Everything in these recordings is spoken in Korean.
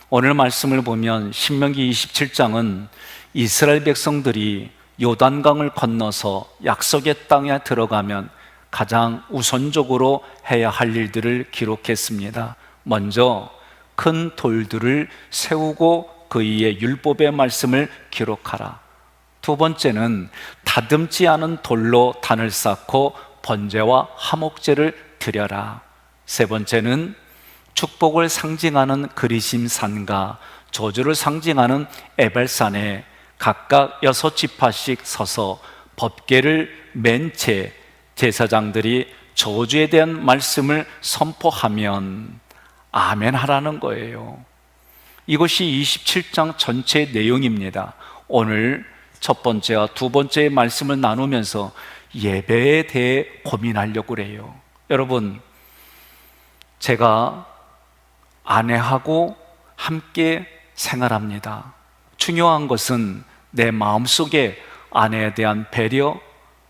오늘 말씀을 보면 신명기 27장은 이스라엘 백성들이 요단강을 건너서 약속의 땅에 들어가면 가장 우선적으로 해야 할 일들을 기록했습니다. 먼저 큰 돌들을 세우고 그 위에 율법의 말씀을 기록하라. 두 번째는 다듬지 않은 돌로 단을 쌓고 번제와 화목제를 드려라. 세 번째는 축복을 상징하는 그리심산과 저주를 상징하는 에발산에 각각 6지파씩 서서 법궤를 맨 채 제사장들이 저주에 대한 말씀을 선포하면 아멘 하라는 거예요. 이것이 27장 전체 내용입니다. 오늘 첫 번째와 두 번째의 말씀을 나누면서 예배에 대해 고민하려고 그래요. 여러분, 제가 아내하고 함께 생활합니다. 중요한 것은 내 마음속에 아내에 대한 배려,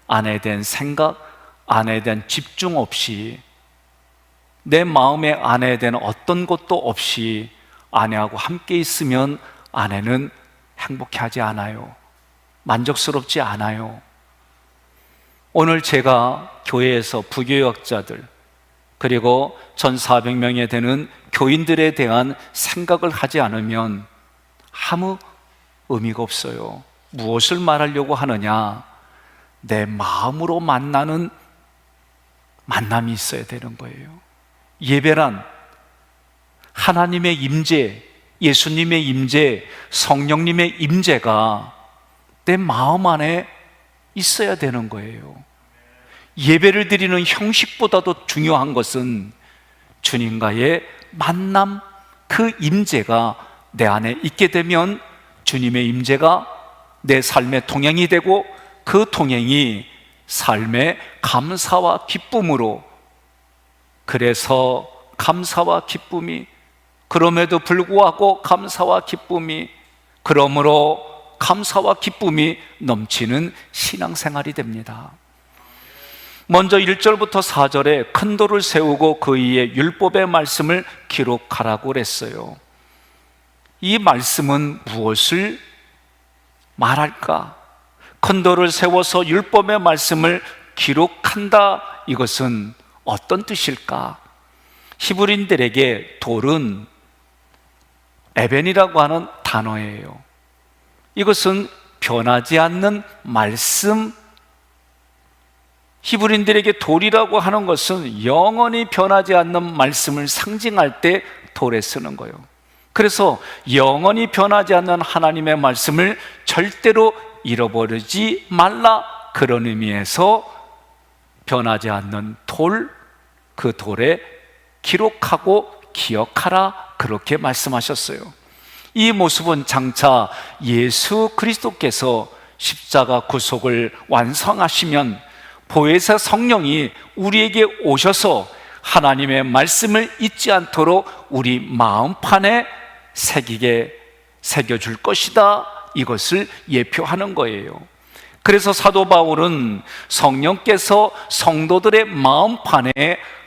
아내에 대한 생각, 아내에 대한 집중 없이, 내 마음에 아내에 대한 어떤 것도 없이 아내하고 함께 있으면 아내는 행복해하지 않아요. 만족스럽지 않아요. 오늘 제가 교회에서 부교역자들 그리고 1,400명에 되는 교인들에 대한 생각을 하지 않으면 아무 의미가 없어요. 무엇을 말하려고 하느냐? 내 마음으로 만나는 만남이 있어야 되는 거예요. 예배란 하나님의 임재, 예수님의 임재, 성령님의 임재가 내 마음 안에 있어야 되는 거예요. 예배를 드리는 형식보다도 중요한 것은 주님과의 만남, 그 임재가 내 안에 있게 되면 주님의 임재가 내 삶의 동행이 되고 그 동행이 삶의 감사와 기쁨으로, 그래서 감사와 기쁨이, 그럼에도 불구하고 감사와 기쁨이, 그러므로 감사와 기쁨이 넘치는 신앙생활이 됩니다. 먼저 1절부터 4절에 큰 돌을 세우고 그 위에 율법의 말씀을 기록하라고 그랬어요. 이 말씀은 무엇을 말할까? 큰 돌을 세워서 율법의 말씀을 기록한다. 이것은 어떤 뜻일까? 히브리인들에게 돌은 에벤이라고 하는 단어예요. 이것은 변하지 않는 말씀, 히브리인들에게 돌이라고 하는 것은 영원히 변하지 않는 말씀을 상징할 때 돌에 쓰는 거예요. 그래서 영원히 변하지 않는 하나님의 말씀을 절대로 잃어버리지 말라, 그런 의미에서 변하지 않는 돌, 그 돌에 기록하고 기억하라, 그렇게 말씀하셨어요. 이 모습은 장차 예수 그리스도께서 십자가 구속을 완성하시면 보혜사 성령이 우리에게 오셔서 하나님의 말씀을 잊지 않도록 우리 마음판에 새겨줄 것이다, 이것을 예표하는 거예요. 그래서 사도 바울은 성령께서 성도들의 마음판에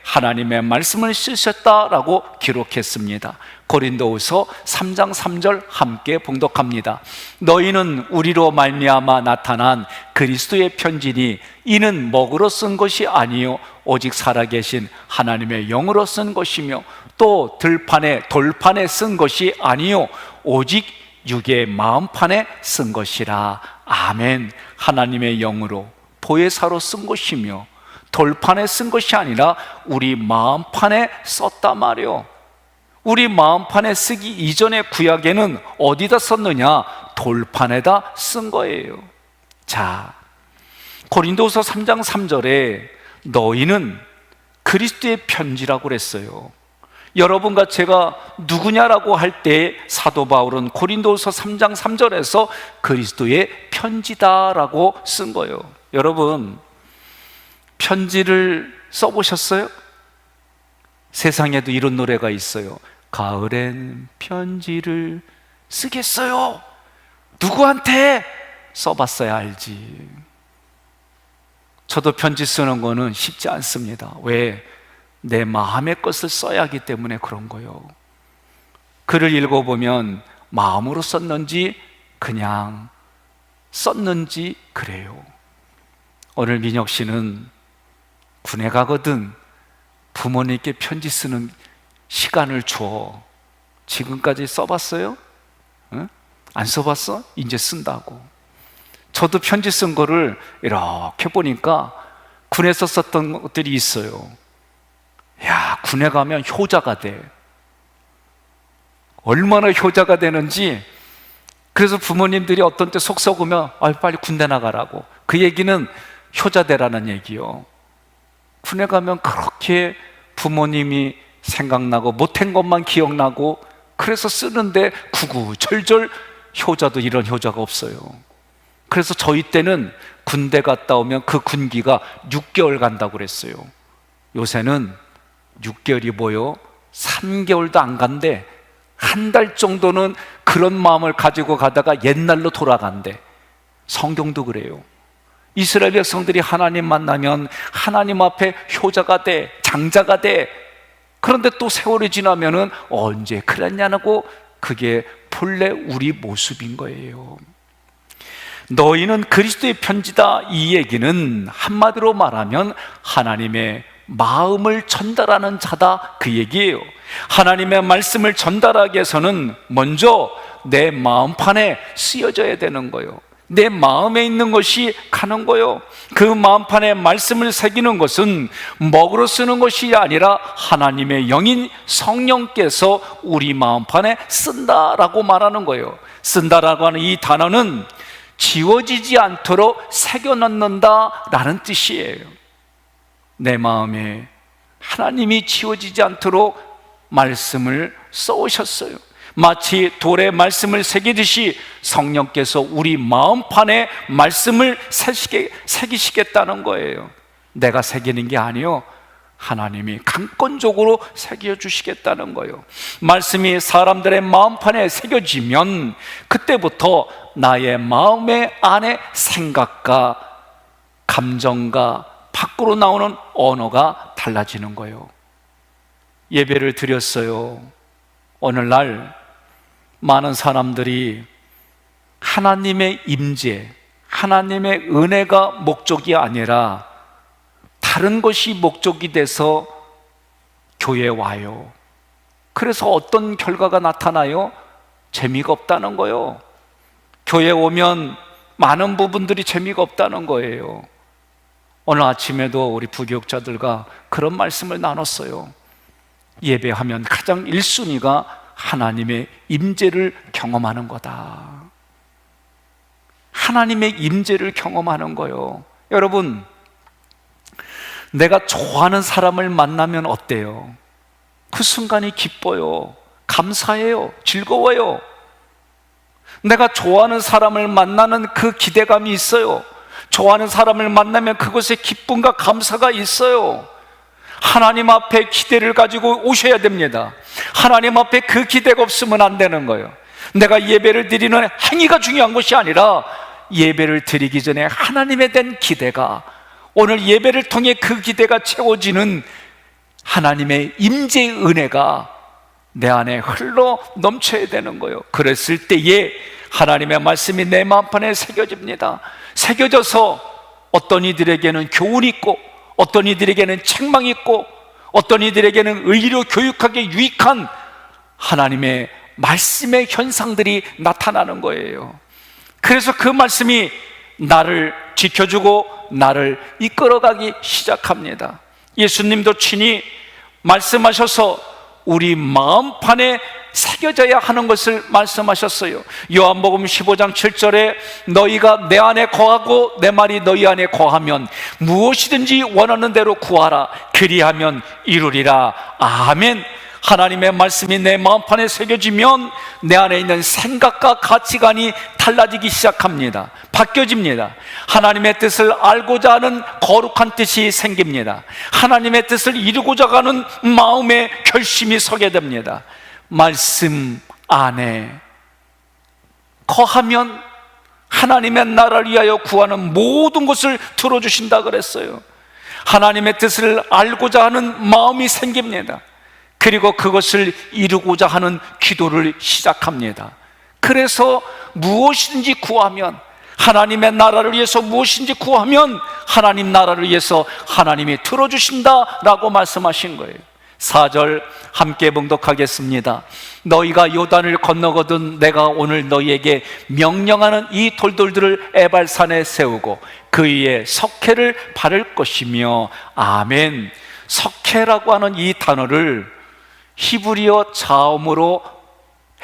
하나님의 말씀을 쓰셨다라고 기록했습니다. 고린도후서 3장 3절 함께 봉독합니다. 너희는 우리로 말미암아 나타난 그리스도의 편지니 이는 먹으로 쓴 것이 아니요 오직 살아계신 하나님의 영으로 쓴 것이며 또 돌판에 쓴 것이 아니요 오직 육의 마음판에 쓴 것이라. 아멘. 하나님의 영으로 보혜사로 쓴 것이며 돌판에 쓴 것이 아니라 우리 마음판에 썼단 말이요. 우리 마음판에 쓰기 이전의 구약에는 어디다 썼느냐? 돌판에다 쓴 거예요. 자, 고린도후서 3장 3절에 너희는 그리스도의 편지라고 그랬어요. 여러분과 제가 누구냐라고 할 때 사도 바울은 고린도후서 3장 3절에서 그리스도의 편지다라고 쓴 거예요. 여러분, 편지를 써보셨어요? 세상에도 이런 노래가 있어요. 가을엔 편지를 쓰겠어요. 누구한테? 써봤어야 알지. 저도 편지 쓰는 거는 쉽지 않습니다. 왜? 내 마음의 것을 써야 하기 때문에 그런 거예요. 글을 읽어보면 마음으로 썼는지 그냥 썼는지 그래요. 오늘 민혁 씨는 군에 가거든 부모님께 편지 쓰는 시간을 줘. 지금까지 써봤어요? 응? 안 써봤어? 이제 쓴다고. 저도 편지 쓴 거를 이렇게 보니까 군에서 썼던 것들이 있어요. 야, 군에 가면 효자가 돼. 얼마나 효자가 되는지. 그래서 부모님들이 어떤 때 속 썩으면 빨리 군대 나가라고. 그 얘기는 효자 되라는 얘기요. 군에 가면 그렇게 부모님이 생각나고 못한 것만 기억나고, 그래서 쓰는데 구구절절. 효자도 이런 효자가 없어요. 그래서 저희 때는 군대 갔다 오면 그 군기가 6개월 간다고 그랬어요. 요새는 6개월이 뭐요? 3개월도 안 간대. 한 달 정도는 그런 마음을 가지고 가다가 옛날로 돌아간대. 성경도 그래요. 이스라엘 백성들이 하나님 만나면 하나님 앞에 효자가 돼, 장자가 돼. 그런데 또 세월이 지나면은 언제 그랬냐고. 그게 본래 우리 모습인 거예요. 너희는 그리스도의 편지다. 이 얘기는 한마디로 말하면 하나님의 마음을 전달하는 자다, 그 얘기예요. 하나님의 말씀을 전달하기 위해서는 먼저 내 마음판에 쓰여져야 되는 거예요. 내 마음에 있는 것이 가는 거예요. 그 마음판에 말씀을 새기는 것은 먹으로 쓰는 것이 아니라 하나님의 영인 성령께서 우리 마음판에 쓴다라고 말하는 거예요. 쓴다라고 하는 이 단어는 지워지지 않도록 새겨넣는다라는 뜻이에요. 내 마음에 하나님이 지워지지 않도록 말씀을 써오셨어요. 마치 돌에 말씀을 새기듯이 성령께서 우리 마음판에 말씀을 새기시겠다는 거예요. 내가 새기는 게 아니요, 하나님이 강권적으로 새겨주시겠다는 거예요. 말씀이 사람들의 마음판에 새겨지면 그때부터 나의 마음의 안에 생각과 감정과 밖으로 나오는 언어가 달라지는 거예요. 예배를 드렸어요. 오늘날 많은 사람들이 하나님의 임재, 하나님의 은혜가 목적이 아니라 다른 것이 목적이 돼서 교회에 와요. 그래서 어떤 결과가 나타나요? 재미가 없다는 거예요. 교회에 오면 많은 부분들이 재미가 없다는 거예요. 오늘 아침에도 우리 부교육자들과 그런 말씀을 나눴어요. 예배하면 가장 1순위가 하나님의 임재를 경험하는 거다. 하나님의 임재를 경험하는 거예요. 여러분, 내가 좋아하는 사람을 만나면 어때요? 그 순간이 기뻐요. 감사해요. 즐거워요. 내가 좋아하는 사람을 만나는 그 기대감이 있어요. 좋아하는 사람을 만나면 그것에 기쁨과 감사가 있어요. 하나님 앞에 기대를 가지고 오셔야 됩니다. 하나님 앞에 그 기대가 없으면 안 되는 거예요. 내가 예배를 드리는 행위가 중요한 것이 아니라 예배를 드리기 전에 하나님에 대한 기대가, 오늘 예배를 통해 그 기대가 채워지는 하나님의 임재의 은혜가 내 안에 흘러 넘쳐야 되는 거예요. 그랬을 때에 하나님의 말씀이 내 마음판에 새겨집니다. 새겨져서 어떤 이들에게는 교훈이 있고, 어떤 이들에게는 책망이 있고, 어떤 이들에게는 의로 교육하기에 유익한 하나님의 말씀의 현상들이 나타나는 거예요. 그래서 그 말씀이 나를 지켜주고 나를 이끌어가기 시작합니다. 예수님도 친히 말씀하셔서 우리 마음판에 새겨져야 하는 것을 말씀하셨어요. 요한복음 15장 7절에 너희가 내 안에 거하고 내 말이 너희 안에 거하면 무엇이든지 원하는 대로 구하라. 그리하면 이루리라. 아멘. 하나님의 말씀이 내 마음판에 새겨지면 내 안에 있는 생각과 가치관이 달라지기 시작합니다. 바뀌어집니다. 하나님의 뜻을 알고자 하는 거룩한 뜻이 생깁니다. 하나님의 뜻을 이루고자 하는 마음의 결심이 서게 됩니다. 말씀 안에 거하면 하나님의 나라를 위하여 구하는 모든 것을 들어주신다 그랬어요. 하나님의 뜻을 알고자 하는 마음이 생깁니다. 그리고 그것을 이루고자 하는 기도를 시작합니다. 그래서 무엇이든지 구하면, 하나님의 나라를 위해서 무엇인지 구하면 하나님 나라를 위해서 하나님이 들어주신다라고 말씀하신 거예요. 4절 함께 봉독하겠습니다. 너희가 요단을 건너거든 내가 오늘 너희에게 명령하는 이 돌들을 에발산에 세우고 그 위에 석회를 바를 것이며. 아멘. 석회라고 하는 이 단어를 히브리어 자음으로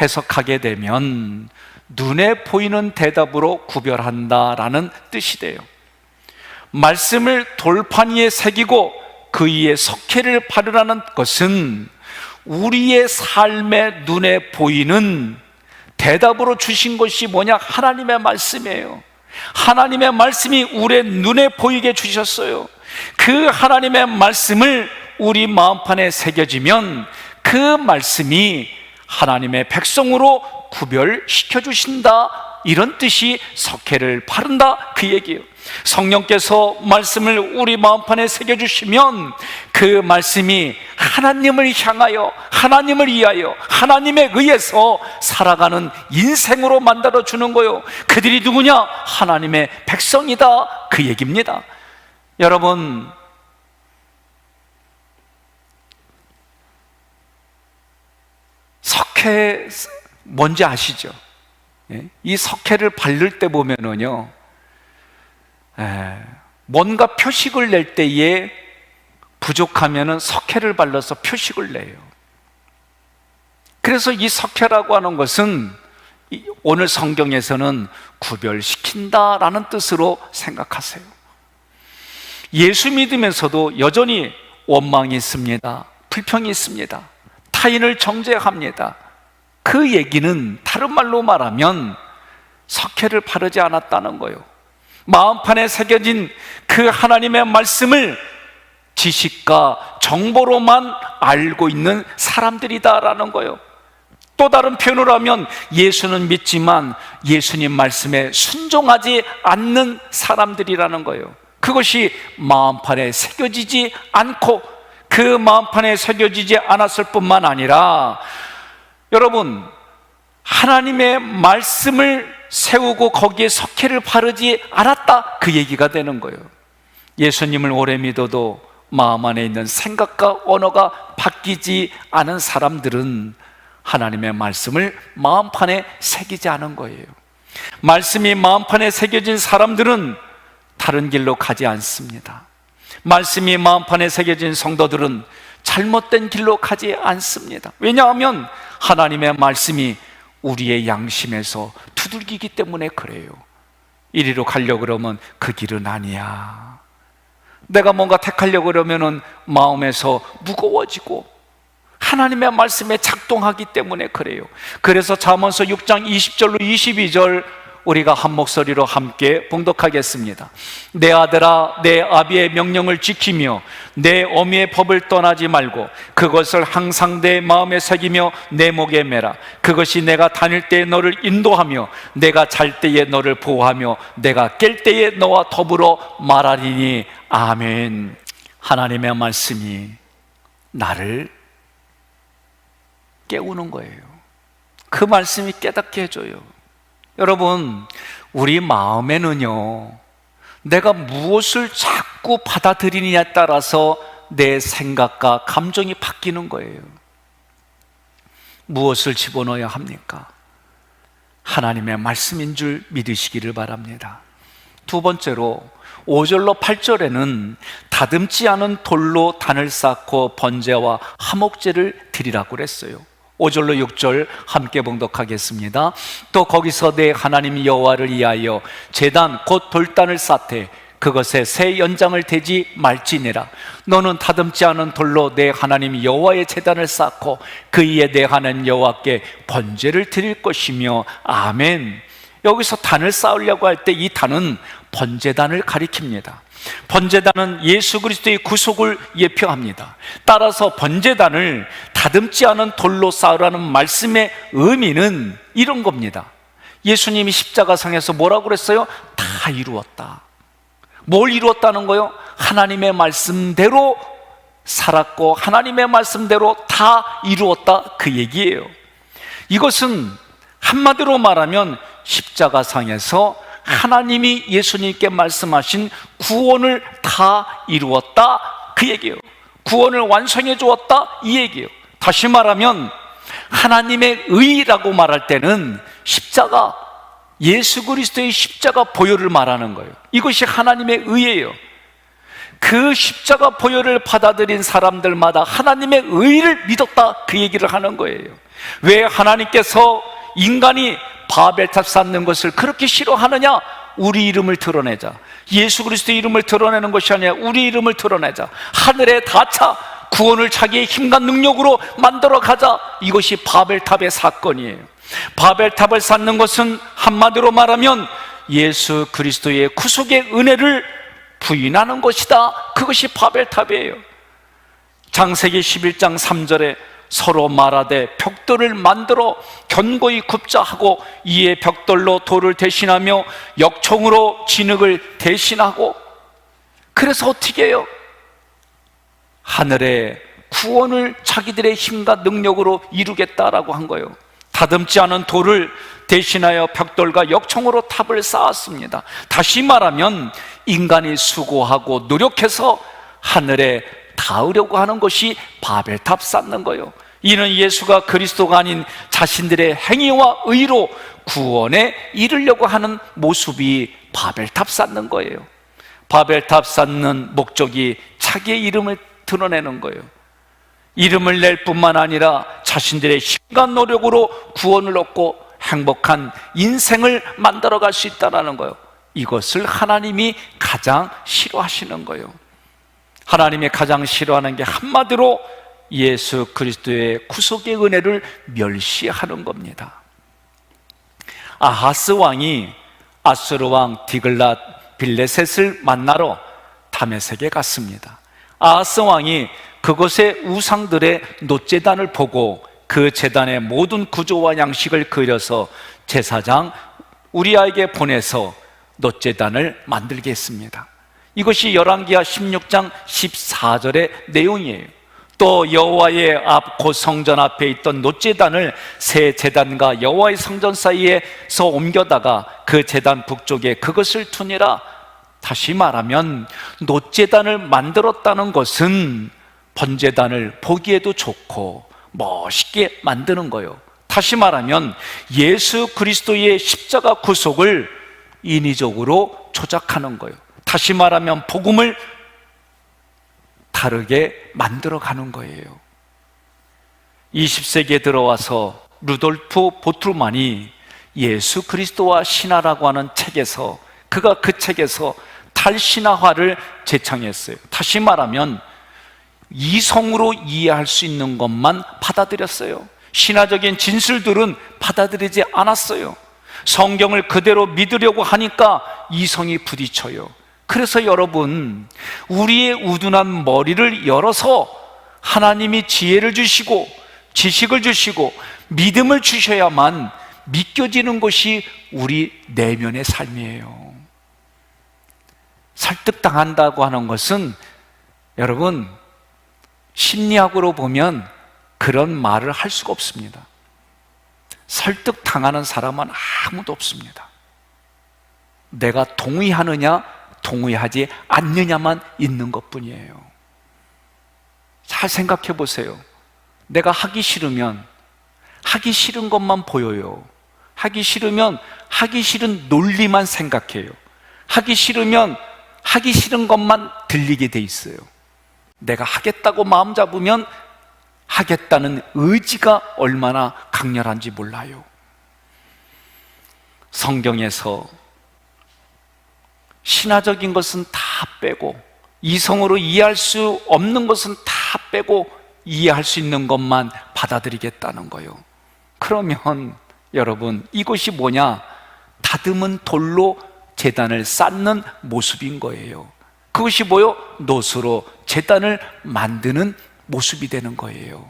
해석하게 되면 눈에 보이는 대답으로 구별한다라는 뜻이 돼요. 말씀을 돌판 위에 새기고 그 위에 석회를 바르라는 것은 우리의 삶의 눈에 보이는 대답으로 주신 것이 뭐냐? 하나님의 말씀이에요. 하나님의 말씀이 우리의 눈에 보이게 주셨어요. 그 하나님의 말씀을 우리 마음판에 새겨지면 그 말씀이 하나님의 백성으로 구별시켜 주신다, 이런 뜻이 석회를 바른다 그 얘기예요. 성령께서 말씀을 우리 마음판에 새겨주시면 그 말씀이 하나님을 향하여, 하나님을 위하여, 하나님에 의해서 살아가는 인생으로 만들어주는 거예요. 그들이 누구냐? 하나님의 백성이다 그 얘기입니다. 여러분, 석회 뭔지 아시죠? 이 석회를 바를 때 보면은요, 뭔가 표식을 낼 때에 부족하면은 석회를 발라서 표식을 내요. 그래서 이 석회라고 하는 것은 오늘 성경에서는 구별시킨다라는 뜻으로 생각하세요. 예수 믿으면서도 여전히 원망이 있습니다. 불평이 있습니다. 타인을 정죄합니다. 그 얘기는 다른 말로 말하면 석회를 바르지 않았다는 거예요. 마음판에 새겨진 그 하나님의 말씀을 지식과 정보로만 알고 있는 사람들이다라는 거예요. 또 다른 표현으로 하면 예수는 믿지만 예수님 말씀에 순종하지 않는 사람들이라는 거예요. 그것이 마음판에 새겨지지 않고, 그 마음판에 새겨지지 않았을 뿐만 아니라 여러분, 하나님의 말씀을 세우고 거기에 석회를 바르지 않았다 그 얘기가 되는 거예요. 예수님을 오래 믿어도 마음 안에 있는 생각과 언어가 바뀌지 않은 사람들은 하나님의 말씀을 마음판에 새기지 않은 거예요. 말씀이 마음판에 새겨진 사람들은 다른 길로 가지 않습니다. 말씀이 마음판에 새겨진 성도들은 잘못된 길로 가지 않습니다. 왜냐하면 하나님의 말씀이 우리의 양심에서 두들기기 때문에 그래요. 이리로 가려고 그러면 그 길은 아니야. 내가 뭔가 택하려고 그러면은 마음에서 무거워지고 하나님의 말씀에 작동하기 때문에 그래요. 그래서 잠언서 6장 20절로 22절 우리가 한 목소리로 함께 봉독하겠습니다. 내 아들아, 내 아비의 명령을 지키며 내 어미의 법을 떠나지 말고 그것을 항상 내 마음에 새기며 내 목에 매라. 그것이 내가 다닐 때에 너를 인도하며 내가 잘 때에 너를 보호하며 내가 깰 때에 너와 더불어 말하리니. 아멘. 하나님의 말씀이 나를 깨우는 거예요. 그 말씀이 깨닫게 해줘요. 여러분, 우리 마음에는요, 내가 무엇을 자꾸 받아들이느냐에 따라서 내 생각과 감정이 바뀌는 거예요. 무엇을 집어넣어야 합니까? 하나님의 말씀인 줄 믿으시기를 바랍니다. 두 번째로 5절로 8절에는 다듬지 않은 돌로 단을 쌓고 번제와 화목제를 드리라고 그랬어요. 5절로 6절 함께 봉독하겠습니다. 또 거기서 내 하나님 여호와를 위하여 제단 곧 돌단을 쌓되 그것에 새 연장을 대지 말지니라. 너는 다듬지 않은 돌로 내 하나님 여호와의 제단을 쌓고 그 위에 내 하나님 여호와께 번제를 드릴 것이며. 아멘. 여기서 단을 쌓으려고 할 때 이 단은 번제단을 가리킵니다. 번제단은 예수 그리스도의 구속을 예표합니다. 따라서 번제단을 다듬지 않은 돌로 쌓으라는 말씀의 의미는 이런 겁니다. 예수님이 십자가상에서 뭐라고 그랬어요? 다 이루었다. 뭘 이루었다는 거요? 하나님의 말씀대로 살았고 하나님의 말씀대로 다 이루었다, 그 얘기예요. 이것은 한마디로 말하면 십자가상에서 하나님이 예수님께 말씀하신 구원을 다 이루었다, 그 얘기예요. 구원을 완성해 주었다, 이 얘기예요. 다시 말하면 하나님의 의라고 말할 때는 십자가, 예수 그리스도의 십자가 보혈을 말하는 거예요. 이것이 하나님의 의예요. 그 십자가 보혈을 받아들인 사람들마다 하나님의 의를 믿었다, 그 얘기를 하는 거예요. 왜 하나님께서 인간이 바벨탑 쌓는 것을 그렇게 싫어하느냐? 우리 이름을 드러내자, 예수 그리스도의 이름을 드러내는 것이 아니라 우리 이름을 드러내자, 하늘에 닿자, 구원을 자기의 힘과 능력으로 만들어 가자, 이것이 바벨탑의 사건이에요. 바벨탑을 쌓는 것은 한마디로 말하면 예수 그리스도의 구속의 은혜를 부인하는 것이다, 그것이 바벨탑이에요. 창세기 11장 3절에 서로 말하되 벽돌을 만들어 견고히 굽자 하고, 이에 벽돌로 돌을 대신하며 역총으로 진흙을 대신하고, 그래서 어떻게 해요? 하늘의 구원을 자기들의 힘과 능력으로 이루겠다라고 한 거예요. 다듬지 않은 돌을 대신하여 벽돌과 역청으로 탑을 쌓았습니다. 다시 말하면 인간이 수고하고 노력해서 하늘에 닿으려고 하는 것이 바벨탑 쌓는 거예요. 이는 예수가 그리스도가 아닌 자신들의 행위와 의로 구원에 이르려고 하는 모습이 바벨탑 쌓는 거예요. 바벨탑 쌓는 목적이 자기의 이름을 드러내는 거예요. 이름을 낼 뿐만 아니라 자신들의 힘과 노력으로 구원을 얻고 행복한 인생을 만들어갈 수 있다는 거예요. 이것을 하나님이 가장 싫어하시는 거예요. 하나님이 가장 싫어하는 게 한마디로 예수 그리스도의 구속의 은혜를 멸시하는 겁니다. 아하스 왕이 아수르 왕 디글랏 빌레셋을 만나러 다메섹에 갔습니다. 아하스 왕이 그곳의 우상들의 놋제단을 보고 그 제단의 모든 구조와 양식을 그려서 제사장 우리아에게 보내서 놋제단을 만들게 했습니다. 이것이 열왕기하 16장 14절의 내용이에요. 또 여호와의 앞 곧 성전 앞에 있던 놋제단을 새 제단과 여호와의 성전 사이에서 옮겨다가 그 제단 북쪽에 그것을 두니라. 다시 말하면 놋제단을 만들었다는 것은 번제단을 보기에도 좋고 멋있게 만드는 거예요. 다시 말하면 예수 그리스도의 십자가 구속을 인위적으로 조작하는 거예요. 다시 말하면 복음을 다르게 만들어가는 거예요. 20세기에 들어와서 루돌프 보트루만이 예수 그리스도와 신화라고 하는 책에서, 그가 그 책에서 탈신화화를 제창했어요. 다시 말하면 이성으로 이해할 수 있는 것만 받아들였어요. 신화적인 진술들은 받아들이지 않았어요. 성경을 그대로 믿으려고 하니까 이성이 부딪혀요. 그래서 여러분, 우리의 우둔한 머리를 열어서 하나님이 지혜를 주시고 지식을 주시고 믿음을 주셔야만 믿겨지는 것이 우리 내면의 삶이에요. 설득당한다고 하는 것은, 여러분, 심리학으로 보면 그런 말을 할 수가 없습니다. 설득당하는 사람은 아무도 없습니다. 내가 동의하느냐 동의하지 않느냐만 있는 것뿐이에요. 잘 생각해 보세요. 내가 하기 싫으면 하기 싫은 것만 보여요. 하기 싫으면 하기 싫은 논리만 생각해요. 하기 싫으면 하기 싫은 것만 들리게 돼 있어요. 내가 하겠다고 마음 잡으면 하겠다는 의지가 얼마나 강렬한지 몰라요. 성경에서 신화적인 것은 다 빼고 이성으로 이해할 수 없는 것은 다 빼고 이해할 수 있는 것만 받아들이겠다는 거예요. 그러면 여러분, 이것이 뭐냐? 다듬은 돌로 제단을 쌓는 모습인 거예요. 그것이 뭐요? 놋으로 제단을 만드는 모습이 되는 거예요.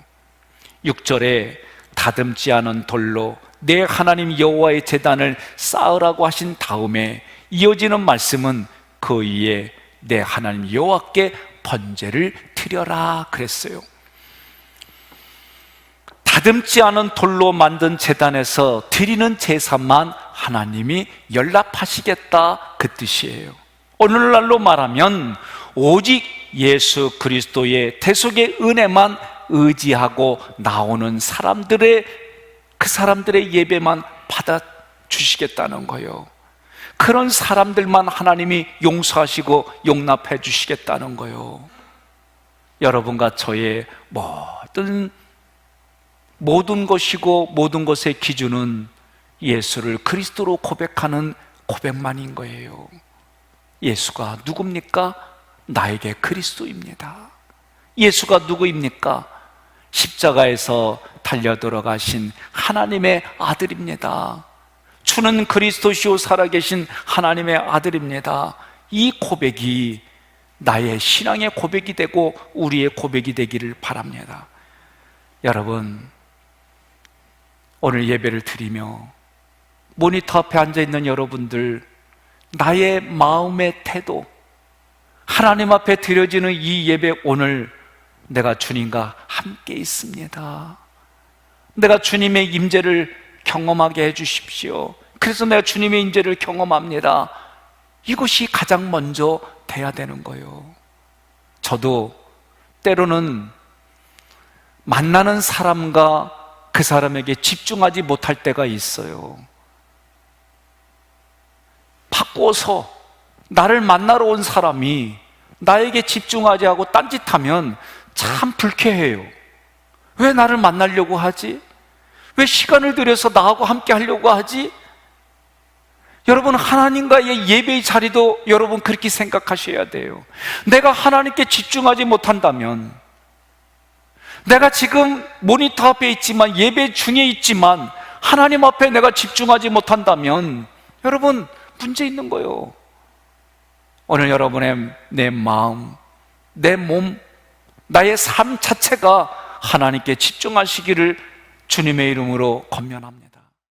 6절에 다듬지 않은 돌로 내 하나님 여호와의 제단을 쌓으라고 하신 다음에 이어지는 말씀은 그 위에 내 하나님 여호와께 번제를 드려라 그랬어요. 다듬지 않은 돌로 만든 제단에서 드리는 제사만 하나님이 연락하시겠다 그 뜻이에요. 오늘날로 말하면 오직 예수 그리스도의 대속의 은혜만 의지하고 나오는 그 사람들의 예배만 받아주시겠다는 거예요. 그런 사람들만 하나님이 용서하시고 용납해 주시겠다는 거예요. 여러분과 저의 모든 것이고 모든 것의 기준은 예수를 그리스도로 고백하는 고백만인 거예요. 예수가 누굽니까? 나에게 그리스도입니다. 예수가 누구입니까? 십자가에서 달려 들어가신 하나님의 아들입니다. 주는 그리스도시요 살아계신 하나님의 아들입니다. 이 고백이 나의 신앙의 고백이 되고 우리의 고백이 되기를 바랍니다. 여러분, 오늘 예배를 드리며 모니터 앞에 앉아있는 여러분들, 나의 마음의 태도, 하나님 앞에 드려지는 이 예배, 오늘 내가 주님과 함께 있습니다. 내가 주님의 임재를 경험하게 해주십시오. 그래서 내가 주님의 임재를 경험합니다. 이것이 가장 먼저 돼야 되는 거예요. 저도 때로는 만나는 사람과 그 사람에게 집중하지 못할 때가 있어요. 바꿔서 나를 만나러 온 사람이 나에게 집중하지 하고 딴짓하면 참 불쾌해요. 왜 나를 만나려고 하지? 왜 시간을 들여서 나하고 함께 하려고 하지? 여러분, 하나님과의 예배의 자리도 여러분 그렇게 생각하셔야 돼요. 내가 하나님께 집중하지 못한다면, 내가 지금 모니터 앞에 있지만, 예배 중에 있지만 하나님 앞에 내가 집중하지 못한다면 여러분 문제 있는 거예요. 오늘 여러분의 내 마음, 내 몸, 나의 삶 자체가 하나님께 집중하시기를 주님의 이름으로 권면합니다.